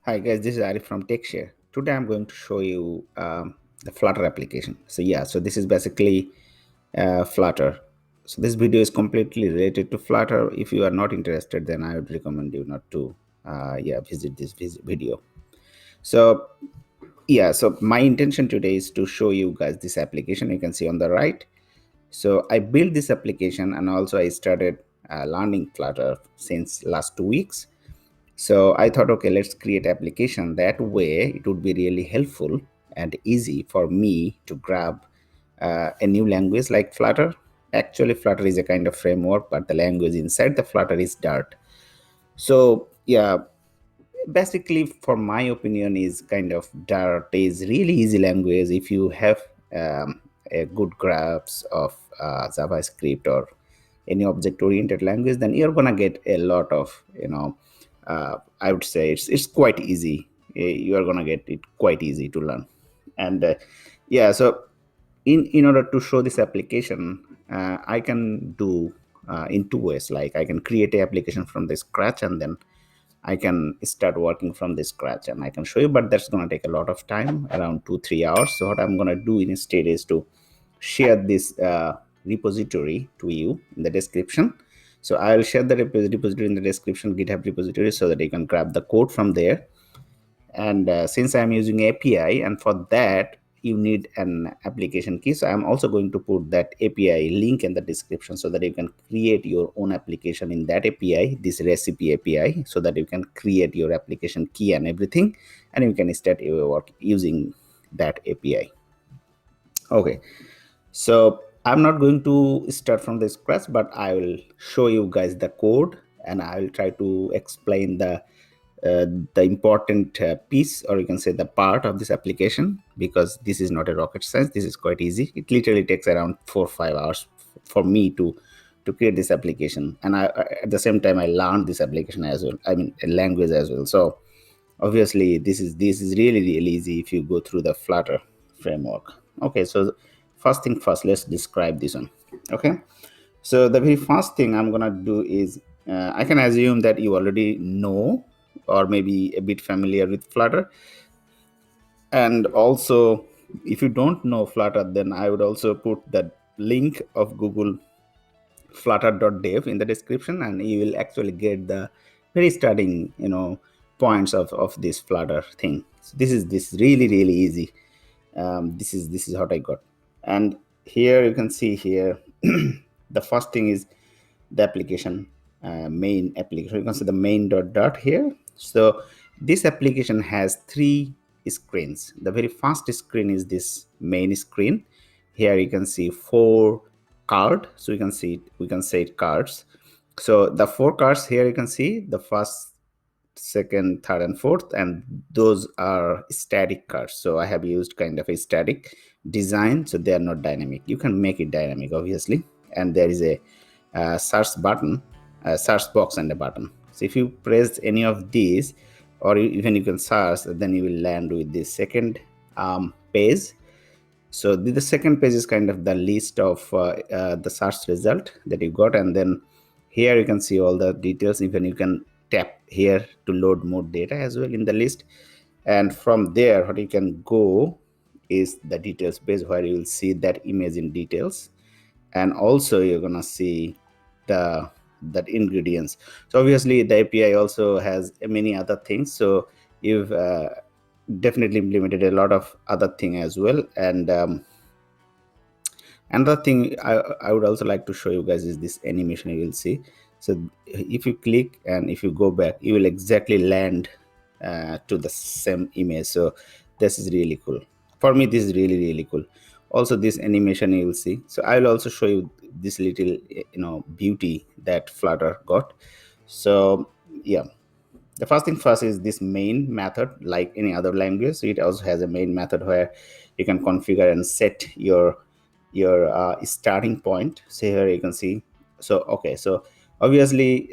Hi guys, this is Arif from TechShare. Today I'm going to show you the Flutter application. So this is basically Flutter. So this video is completely related to Flutter. If you are not interested, then I would recommend you not to visit this video. So so my intention today is to show you guys this application. You can see on the right. So I built this application and also I started learning Flutter since last 2 weeks. So I thought, okay, let's create application. That way it would be really helpful and easy for me to grab a new language like Flutter. Actually, Flutter is a kind of framework, but the language inside the Flutter is Dart. So yeah, basically, for my opinion, is kind of Dart is really easy language if you have a good grasp of JavaScript or any object-oriented language. Then you're gonna get a lot of I would say it's quite easy. You are gonna get it quite easy to learn, and so in order to show this application, I can do in two ways. Like I can create a application from the scratch, and then I can start working from the scratch and I can show you, but that's going to take a lot of time, around 2-3 hours. So what I'm going to do instead is to share this repository to you in the description. So I'll share the repository in the description, GitHub repository, so that you can grab the code from there. And since I'm using API, and for that you need an application key, so I'm also going to put that API link in the description so that you can create your own application in that API, this recipe API, so that you can create your application key and everything, and you can start your work using that API. Okay, so I'm not going to start from the scratch, but I will show you guys the code and I will try to explain the important piece, or you can say the part of this application, because this is not a rocket science. This is quite easy. It literally takes around 4 or 5 hours for me to create this application, and at the same time I learned this application as well, I mean a language as well. So obviously this is really easy if you go through the Flutter framework. Okay, so first thing first, let's describe this one. Okay, so the very first thing I'm gonna do is I can assume that you already know or maybe a bit familiar with Flutter. And also, if you don't know Flutter, then I would also put the link of Google flutter.dev in the description, and you will actually get the very starting points of this Flutter thing. So this is really easy. This is what I got. And here you can see here the first thing is the application, main application. You can see the main.dart here. So this application has 3 screens. The very first screen is this main screen. Here you can see 4 card. So we can say cards. So the 4 cards here, you can see the first, second, third, and fourth, and those are static cards. So I have used kind of a static design, so they are not dynamic. You can make it dynamic, obviously. And there is a search button, a search box, and a button. So if you press any of these, or even you can search, then you will land with this second page. So the second page is kind of the list of the search result that you got, and then here you can see all the details. Even you can tap here to load more data as well in the list, and from there what you can go is the details page, where you will see that image in details, and also you're gonna see that ingredients. So obviously the API also has many other things, so you've definitely implemented a lot of other thing as well. And another thing I would also like to show you guys is this animation you will see. So if you click and if you go back, you will exactly land to the same image. So this is really cool. For me, this is really cool. Also, this animation you will see. So I will also show you this little beauty that Flutter got. So yeah, the first thing first is this main method. Like any other language, it also has a main method where you can configure and set your starting point. So here you can see. So okay, so obviously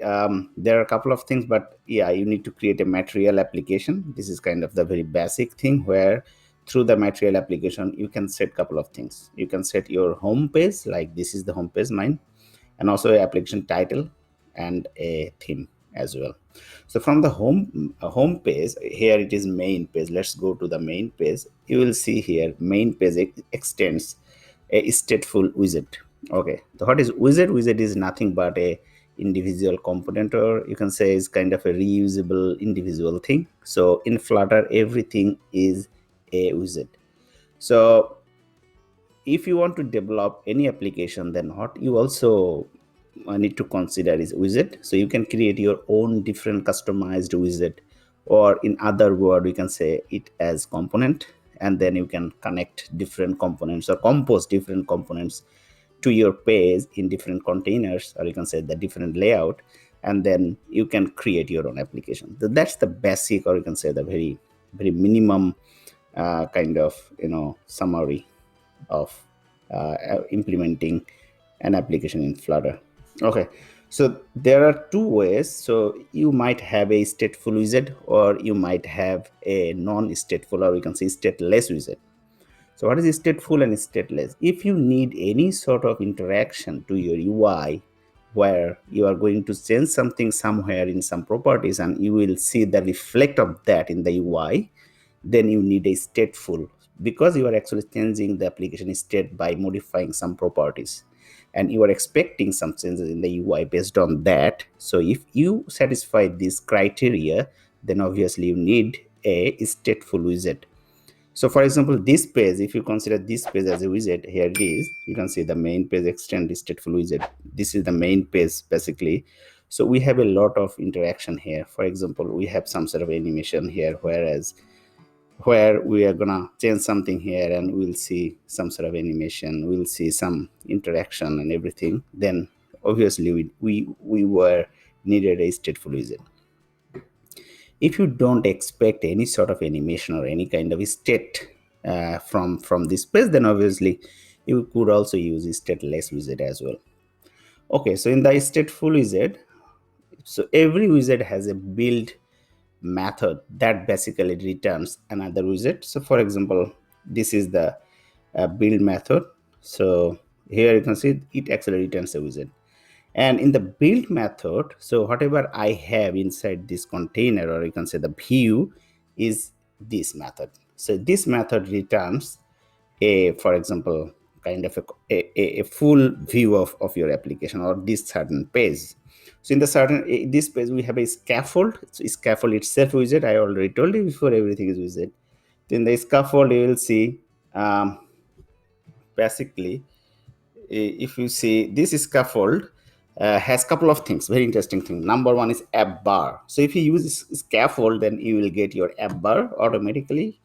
there are a couple of things, but yeah, you need to create a material application. This is kind of the very basic thing, where through the material application you can set a couple of things. You can set your home page, like this is the home page mine, and also an application title and a theme. as well. So from the home page, here it is main page. Let's go to the main page. You will see here main page extends a stateful wizard. Okay, so what is wizard? Wizard is nothing but a individual component, or you can say is kind of a reusable individual thing. So in Flutter, everything is a wizard. So if you want to develop any application, then what you also need to consider is wizard. So you can create your own different customized wizard, or in other word we can say it as component, and then you can connect different components or compose different components to your page in different containers, or you can say the different layout, and then you can create your own application. So that's the basic, or you can say the very minimum kind of summary of implementing an application in Flutter. Okay, so there are two ways. So you might have a stateful wizard, or you might have a non-stateful, or we can say stateless wizard. So what is stateful and stateless? If you need any sort of interaction to your UI, where you are going to change something somewhere in some properties and you will see the reflect of that in the UI, then you need a stateful, because you are actually changing the application state by modifying some properties, and you are expecting some changes in the UI based on that. So if you satisfy this criteria, then obviously you need a stateful wizard. So for example, this page, if you consider this page as a wizard, here it is, you can see the main page extend stateful wizard. This is the main page basically. So we have a lot of interaction here. For example, we have some sort of animation here, where we are gonna change something here and we'll see some sort of animation, we'll see some interaction and everything. Then obviously we were needed a stateful wizard. If you don't expect any sort of animation or any kind of state from this page, then obviously you could also use a stateless wizard as well. Okay, so in the stateful wizard, so every wizard has a build method that basically returns another wizard. So for example, this is the build method. So here you can see it actually returns a wizard. And in the build method, so whatever I have inside this container, or you can say the view, is this method. So this method returns a, for example, kind of a full view of your application or this certain page. So in the certain this page we have a scaffold. So scaffold itself wizard. I already told you before, everything is wizard. Then the scaffold, you will see basically, if you see this scaffold has couple of things, very interesting thing. Number one is app bar. So if you use this scaffold, then you will get your app bar automatically.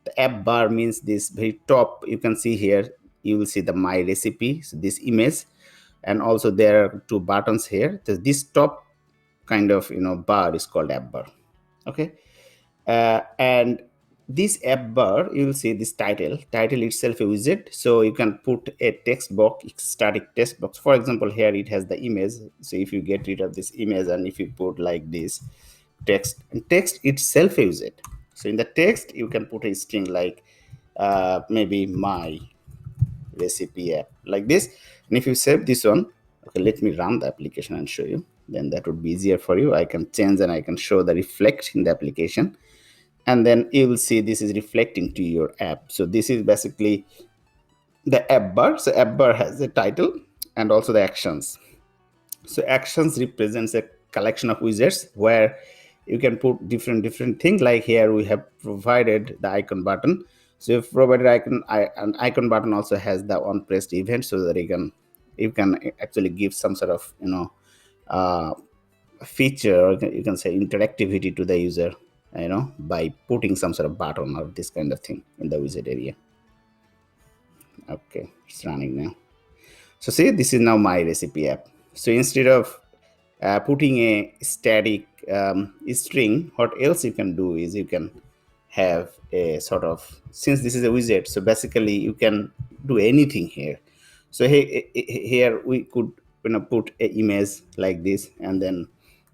The app bar means this very top, you can see here, you will see the my recipe, so this image, and also there are two buttons here. So this top kind of bar is called app bar. Okay, and this app bar, you will see this title itself a wizard. So you can put a text box, static text box. For example, here it has the image. So if you get rid of this image and if you put like this text, and text itself a wizard. So in the text you can put a string like maybe my recipe app, like this. And if you save this one, okay, let me run the application and show you, then that would be easier for you. I can change and I can show the reflect in the application, and then you will see this is reflecting to your app. So this is basically the app bar. So app bar has the title and also the actions. So actions represents a collection of wizards where you can put different things. Like here we have provided the icon button. So if provided an icon button also has the on pressed event, so that you can actually give some sort of feature, or you can say interactivity to the user, by putting some sort of button or this kind of thing in the wizard area. Okay, it's running now. So see, this is now my recipe app. So instead of putting a static string, what else you can do is you can have a sort of, since this is a wizard, so basically you can do anything here. So here we could put an image like this, and then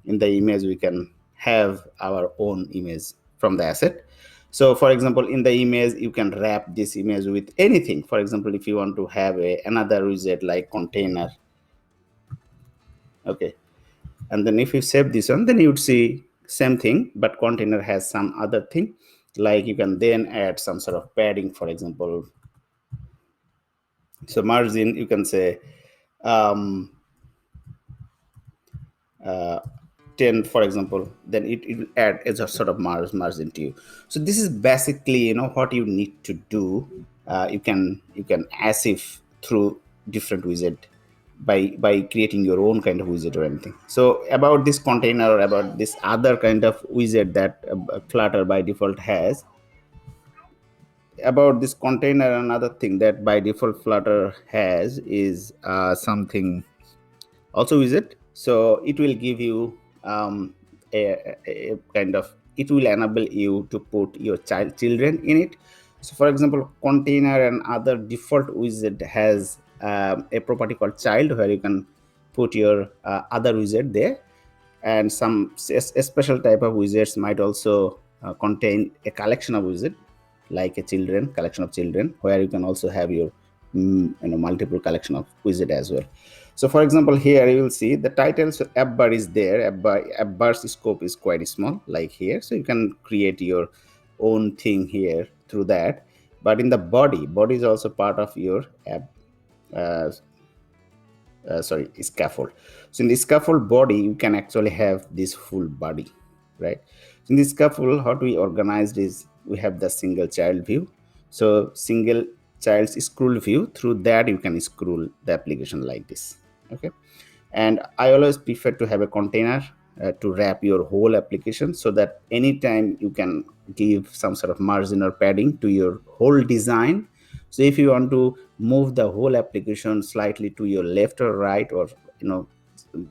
in the image we can have our own image from the asset. So for example, in the image you can wrap this image with anything. For example, if you want to have another wizard like container, okay, And then if you save this one, then you would see same thing, but container has some other thing, like you can then add some sort of padding, for example. So margin, you can say 10, for example, then it will add as a sort of margin to you. So this is basically, what you need to do. You can as if through different widget by creating your own kind of widget or anything. So about this container, or about this other kind of widget that Flutter by default has, about this container, another thing that by default Flutter has is something also widget. So it will give you a kind of, it will enable you to put your children in it. So for example, container and other default widget has a property called child, where you can put your other widget there. And some a special type of widgets might also contain a collection of widget, like a collection of children, where you can also have your multiple collection of widget as well. So for example, here you will see the title. So app bar is there. App bar's scope is quite small, like here. So you can create your own thing here through that. But in the body is also part of your app. Scaffold. So in the scaffold body, you can actually have this full body, right? So in the scaffold, how we organized is, we have the single child view. So single child's scroll view, through that you can scroll the application like this. Okay. And I always prefer to have a container to wrap your whole application, so that anytime you can give some sort of margin or padding to your whole design. So if you want to move the whole application slightly to your left or right, or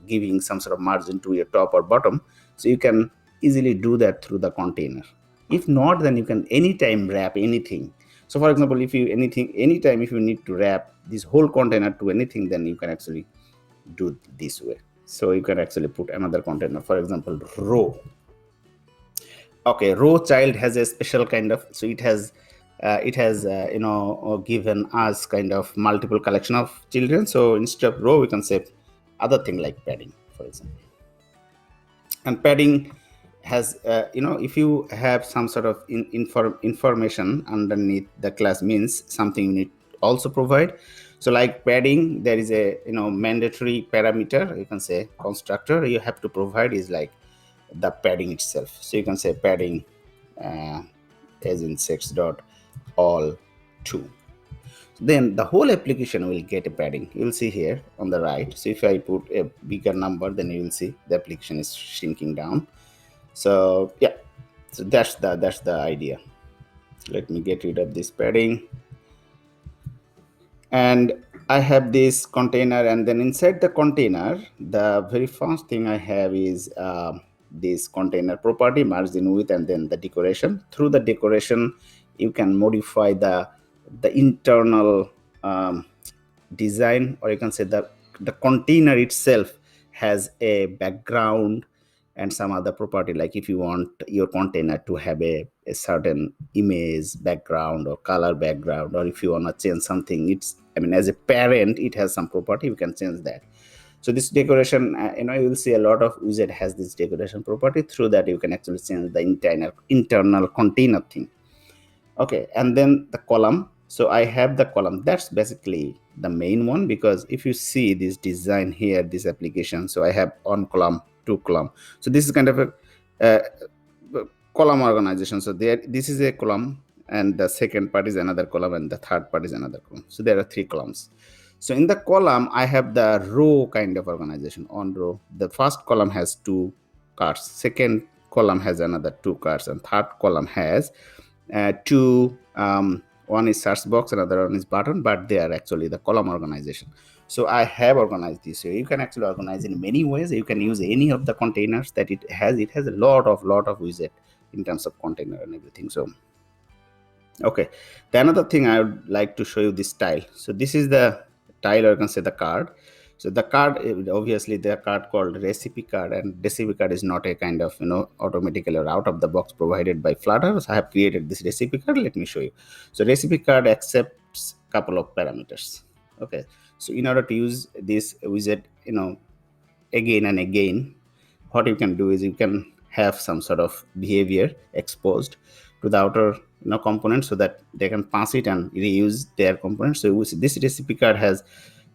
giving some sort of margin to your top or bottom, so you can easily do that through the container. If not, then you can anytime wrap anything. So for example, anytime if you need to wrap this whole container to anything, then you can actually do this way. So you can actually put another container, for example, row. Okay, row child has a special kind of, so it has given us kind of multiple collection of children. So instead of row, we can say other thing like padding, for example. And padding has if you have some sort of information underneath the class, means something you need also provide. So like padding, there is a mandatory parameter, you can say constructor you have to provide, is like the padding itself. So you can say padding as in sex dot all 2. Then the whole application will get a padding. You will see here on the right. So if I put a bigger number, then you will see the application is shrinking down. So yeah, so that's the idea. Let me get rid of this padding. And I have this container, and then inside the container, the very first thing I have is this container property, margin width, and then the decoration. Through the decoration, you can modify the internal design, or you can say the container itself has a background and some other property, like if you want your container to have a certain image background or color background, or if you want to change something, as a parent, it has some property, you can change that. So this decoration, you will see a lot of widget has this decoration property. Through that, you can actually change the internal container thing. Okay, and then the column. So I have the column. That's basically the main one, because if you see this design here, this application, so I have one column, two column. So this is kind of a column organization. So this is a column, and the second part is another column, and the third part is another column. So there are 3 columns. So in the column, I have the row kind of organization. On row, the first column has 2 cards, second column has another 2 cards, and third column has 2 one is search box, another one is button, but they are actually the column organization. So I have organized this. So you can actually organize in many ways. You can use any of the containers that it has. It has a lot of widget in terms of container and everything. So okay, the another thing I would like to show you, this tile. So this is the tile, or you can say the card. So the card, obviously the card called recipe card, and recipe card is not a kind of automatically or out of the box provided by Flutter. So I have created this recipe card. Let me show you. So recipe card accepts couple of parameters. Okay, so in order to use this widget again and again, what you can do is you can have some sort of behavior exposed to the outer component, so that they can pass it and reuse their components. So this recipe card has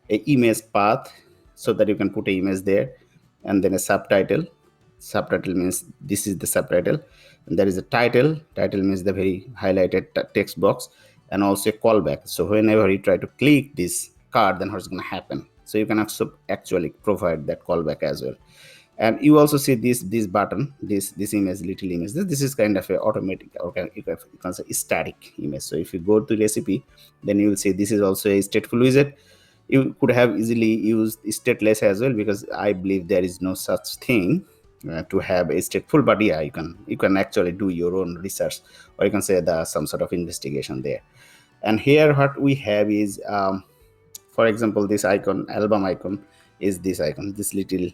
a image path, so that you can put an image there, and then a subtitle means this is the subtitle, and there is a title means the very highlighted text box, and also a callback. So whenever you try to click this card, then what's going to happen? So you can also actually provide that callback as well. And you also see this button, this image, little image. This is kind of a automatic, or you can say static image. So if you go to recipe, then you will see this is also a stateful wizard. You could have easily used stateless as well, because I believe there is no such thing to have a stateful. But yeah, you can actually do your own research, or you can say some sort of investigation there. And here what we have is, for example, this icon, album icon, is this icon, this little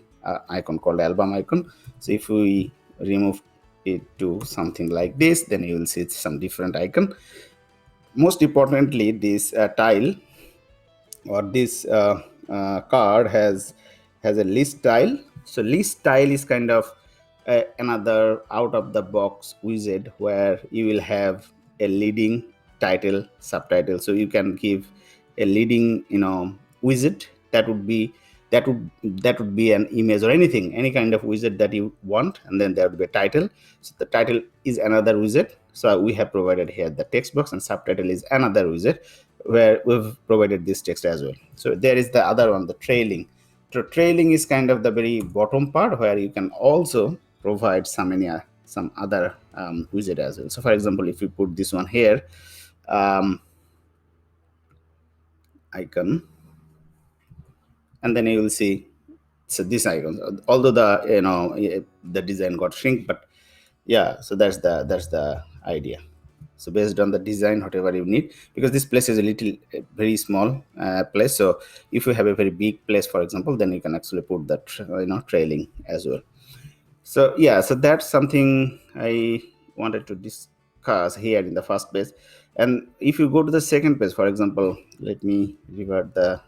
icon called album icon. So if we remove it to something like this, then you will see some different icon. Most importantly, this tile, or this card has a list tile. So list tile is kind of another out of the box wizard, where you will have a leading, title, subtitle. So you can give a leading wizard that would be an image or anything, any kind of wizard that you want, and then there would be a title. So the title is another wizard, so we have provided here the text box, and subtitle is another wizard, where we've provided this text as well. So there is the other one, the trailing. So trailing is kind of the very bottom part, where you can also provide some other widget as well. So for example, if you put this one here, icon, and then you will see, so this icon, although the design got shrink, but yeah, so that's the idea. So based on the design, whatever you need, because this place is very small place. So if you have a very big place, for example, then you can actually put that trailing as well. So yeah, so that's something I wanted to discuss here in the first page. And if you go to the second page, for example, let me revert the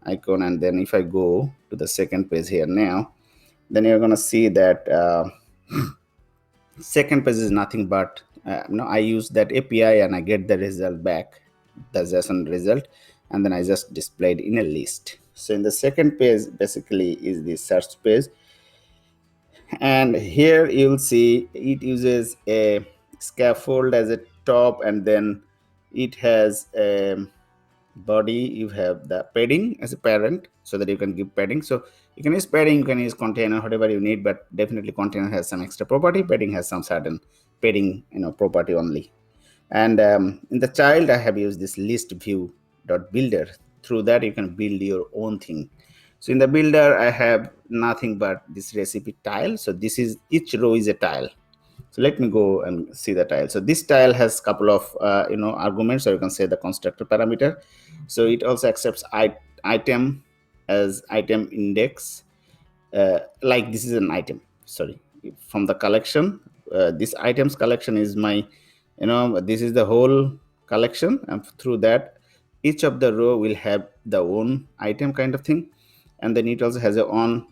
icon, and then if I go to the second page here now, then you're going to see that second page is nothing but I use that API and I get the result back, the JSON result, and then I just displayed in a list. So in the second page basically is the search page, and here you'll see it uses a scaffold as a top, and then it has a body. You have the padding as a parent, so that you can give padding. So you can use padding, you can use container, whatever you need, but definitely container has some extra property, padding has some certain padding property only. And in the child, I have used this list view dot builder. Through that you can build your own thing. So in the builder, I have nothing but this recipe tile. So this is, each row is a tile. So let me go and see the tile. So this tile has couple of arguments, or you can say the constructor parameter. So it also accepts item as item index. Like this is an item, sorry, from the collection. This items collection is my, this is the whole collection, and through that each of the row will have the own item kind of thing. And then it also has a on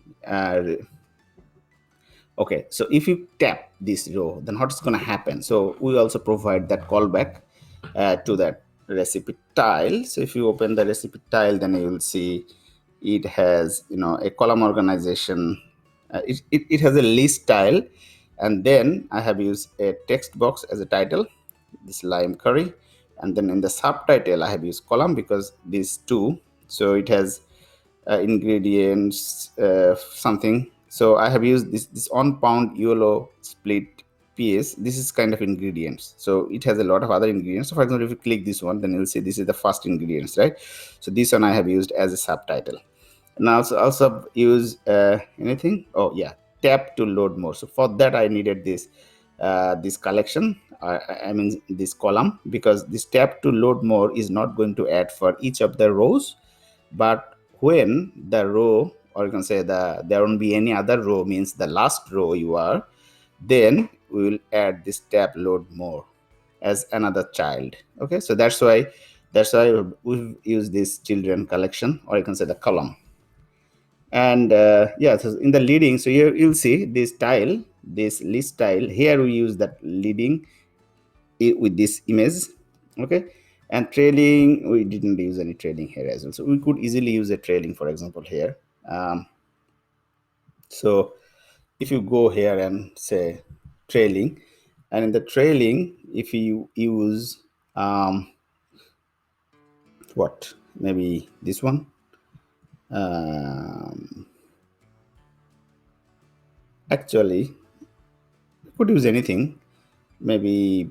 okay, so if you tap this row, then what's going to happen? So we also provide that callback to that recipe tile. So if you open the recipe tile, then you will see it has a column organization. It has a list tile, and then I have used a text box as a title, this lime curry, and then in the subtitle I have used column, because these two, so it has ingredients something. So I have used this on pound YOLO split piece. This is kind of ingredients, so it has a lot of other ingredients. So for example, if you click this one, then you'll see this is the first ingredients, right? So this one I have used as a subtitle. And also use anything, oh yeah, tap to load more. So for that I needed this collection, I mean this column, because this tap to load more is not going to add for each of the rows, but when the row, or you can say there won't be any other row, means the last row you are, then we will add this tab load more as another child. Okay, so that's why we've used this children collection, or you can say the column. And yeah, so in the leading, so here you'll see this tile, this list tile. Here we use that leading with this image, okay. And trailing, we didn't use any trailing here as well, so we could easily use a trailing, for example, here. So if you go here and say trailing, and in the trailing, if you use what, maybe this one, actually you could use anything. Maybe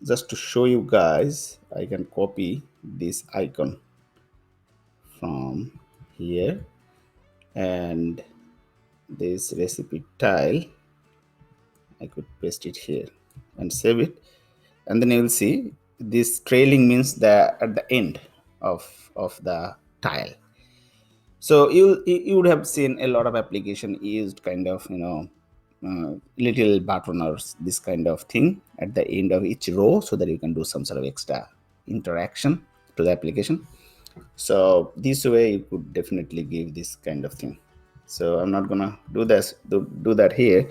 just to show you guys, I can copy this icon from here, and this recipe tile, I could paste it here and save it. And then you will see this trailing means the at the end of the tile. So you would have seen a lot of application used kind of, little button or this kind of thing at the end of each row, so that you can do some sort of extra interaction to the application. So this way you could definitely give this kind of thing. So I'm not gonna do that here.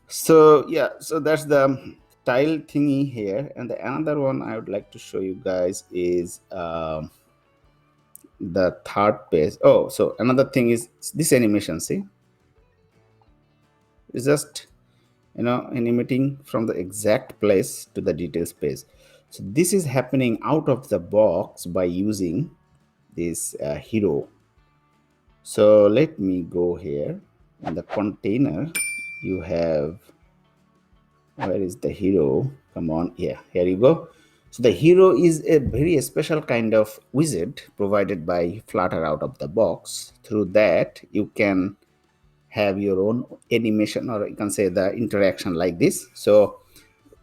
So yeah, so that's the tile thingy here. And the another one I would like to show you guys is the third page. Oh, so another thing is this animation. See, it's just animating from the exact place to the details page. So this is happening out of the box by using this hero. So let me go here. In the container, you have, where is the hero? Come on, yeah, here you go. So the hero is a very special kind of wizard provided by Flutter out of the box. Through that, you can have your own animation, or you can say the interaction like this. So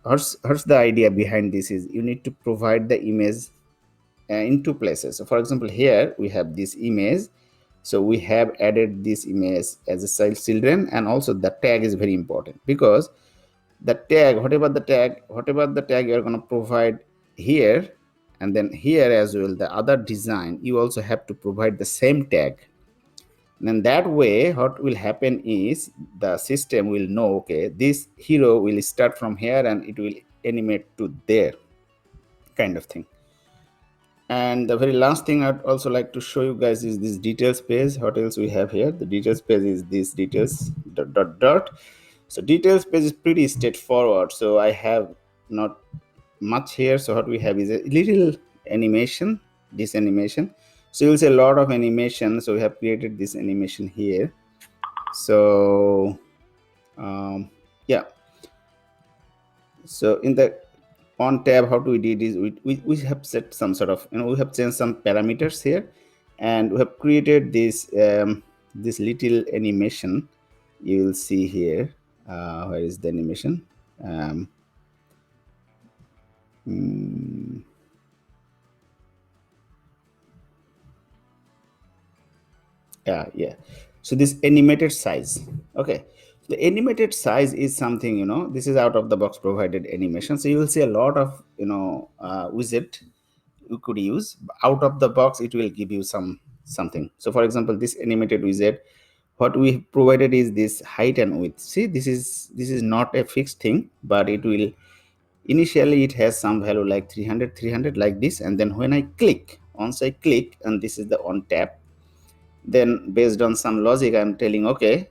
here's the idea behind this is you need to provide the image in two places. So for example, here we have this image. So we have added this image as a child children, and also the tag is very important, because the tag, whatever the tag you're going to provide here, and then here as well, the other design, you also have to provide the same tag. And then that way, what will happen is the system will know, okay, this hero will start from here and it will animate to there, kind of thing. And the very last thing I'd also like to show you guys is this details page. What else we have here? The details page is this details dot dot dot. So details page is pretty straightforward. So I have not much here. So what we have is a little animation, this animation. So you'll see a lot of animation. So we have created this animation here. So yeah. So in the on tab, how do we do this? We have set some sort of, we have changed some parameters here, and we have created this this little animation. You will see here. Where is the animation? Yeah. So this animated size. Okay. The animated size is something, this is out of the box provided animation. So you will see a lot of, widget you could use. Out of the box, it will give you something. So for example, this animated widget, what we provided is this height and width. See, this is not a fixed thing, but it will, initially it has some value like 300 like this. And then when I click, once I click, and this is the on tap, then based on some logic, I'm telling, okay,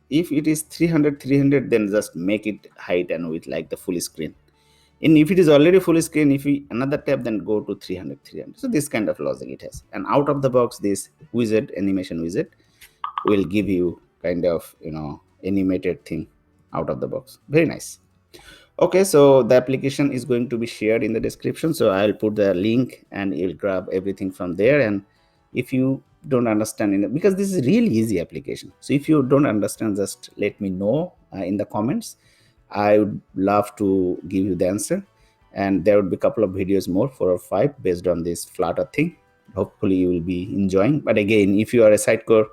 if it is 300, then just make it height and width like the full screen. And if it is already full screen, if we another tab, then go to 300. So this kind of logic it has. And out of the box, this wizard, animation wizard, will give you kind of, animated thing out of the box. Very nice. Okay, so the application is going to be shared in the description. So I'll put the link and you'll grab everything from there. And if you don't understand, because this is really easy application. So if you don't understand, just let me know in the comments. I would love to give you the answer. And there would be a couple of videos more, 4 or 5, based on this Flutter thing. Hopefully you will be enjoying. But again, if you are a Sitecore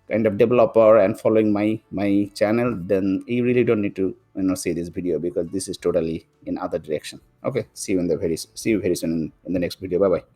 kind of developer and following my channel, then you really don't need to see this video, because this is totally in other direction. Okay, see you very soon in the next video. Bye bye.